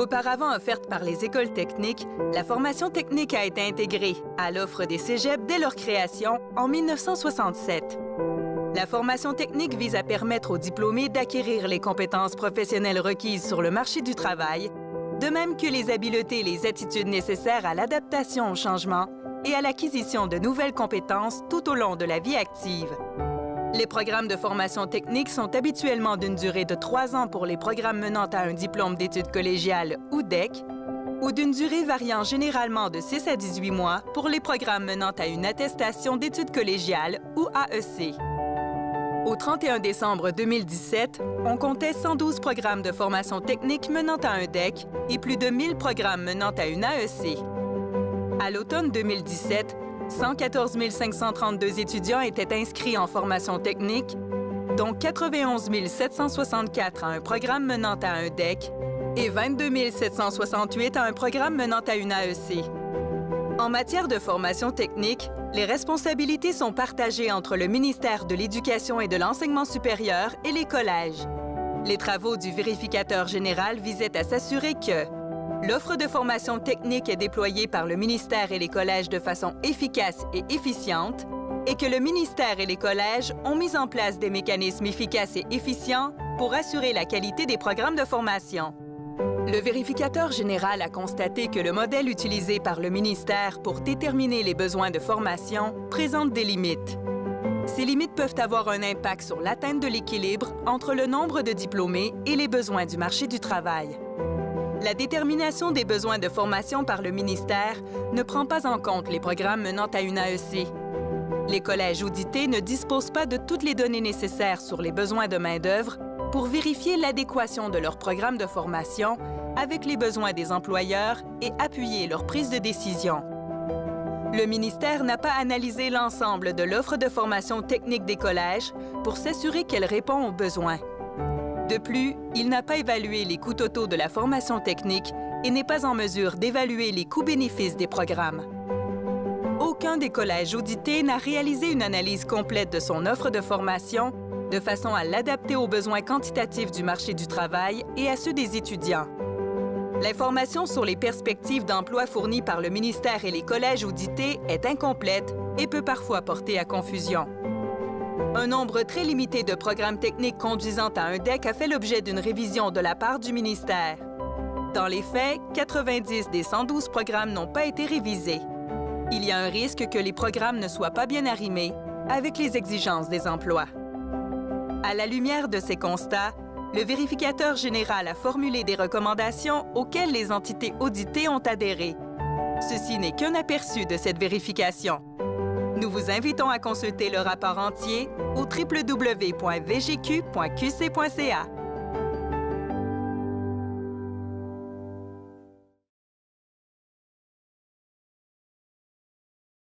Auparavant offerte par les écoles techniques, la formation technique a été intégrée à l'offre des cégeps dès leur création en 1967. La formation technique vise à permettre aux diplômés d'acquérir les compétences professionnelles requises sur le marché du travail, de même que les habiletés et les attitudes nécessaires à l'adaptation au changement et à l'acquisition de nouvelles compétences tout au long de la vie active. Les programmes de formation technique sont habituellement d'une durée de 3 ans pour les programmes menant à un diplôme d'études collégiales ou DEC, ou d'une durée variant généralement de 6 à 18 mois pour les programmes menant à une attestation d'études collégiales ou AEC. Au 31 décembre 2017, on comptait 112 programmes de formation technique menant à un DEC et plus de 1000 programmes menant à une AEC. À l'automne 2017, 114 532 étudiants étaient inscrits en formation technique, dont 91 764 à un programme menant à un DEC et 22 768 à un programme menant à une AEC. En matière de formation technique, les responsabilités sont partagées entre le ministère de l'Éducation et de l'Enseignement supérieur et les collèges. Les travaux du vérificateur général visaient à s'assurer que l'offre de formation technique est déployée par le ministère et les collèges de façon efficace et efficiente et que le ministère et les collèges ont mis en place des mécanismes efficaces et efficients pour assurer la qualité des programmes de formation. Le vérificateur général a constaté que le modèle utilisé par le ministère pour déterminer les besoins de formation présente des limites. Ces limites peuvent avoir un impact sur l'atteinte de l'équilibre entre le nombre de diplômés et les besoins du marché du travail. La détermination des besoins de formation par le ministère ne prend pas en compte les programmes menant à une AEC. Les collèges audités ne disposent pas de toutes les données nécessaires sur les besoins de main-d'œuvre pour vérifier l'adéquation de leur programme de formation avec les besoins des employeurs et appuyer leur prise de décision. Le ministère n'a pas analysé l'ensemble de l'offre de formation technique des collèges pour s'assurer qu'elle répond aux besoins. De plus, il n'a pas évalué les coûts totaux de la formation technique et n'est pas en mesure d'évaluer les coûts-bénéfices des programmes. Aucun des collèges audités n'a réalisé une analyse complète de son offre de formation de façon à l'adapter aux besoins quantitatifs du marché du travail et à ceux des étudiants. L'information sur les perspectives d'emploi fournies par le ministère et les collèges audités est incomplète et peut parfois porter à confusion. Un nombre très limité de programmes techniques conduisant à un DEC a fait l'objet d'une révision de la part du ministère. Dans les faits, 90 des 112 programmes n'ont pas été révisés. Il y a un risque que les programmes ne soient pas bien arrimés avec les exigences des emplois. À la lumière de ces constats, le vérificateur général a formulé des recommandations auxquelles les entités auditées ont adhéré. Ceci n'est qu'un aperçu de cette vérification. Nous vous invitons à consulter le rapport entier au www.vgq.qc.ca.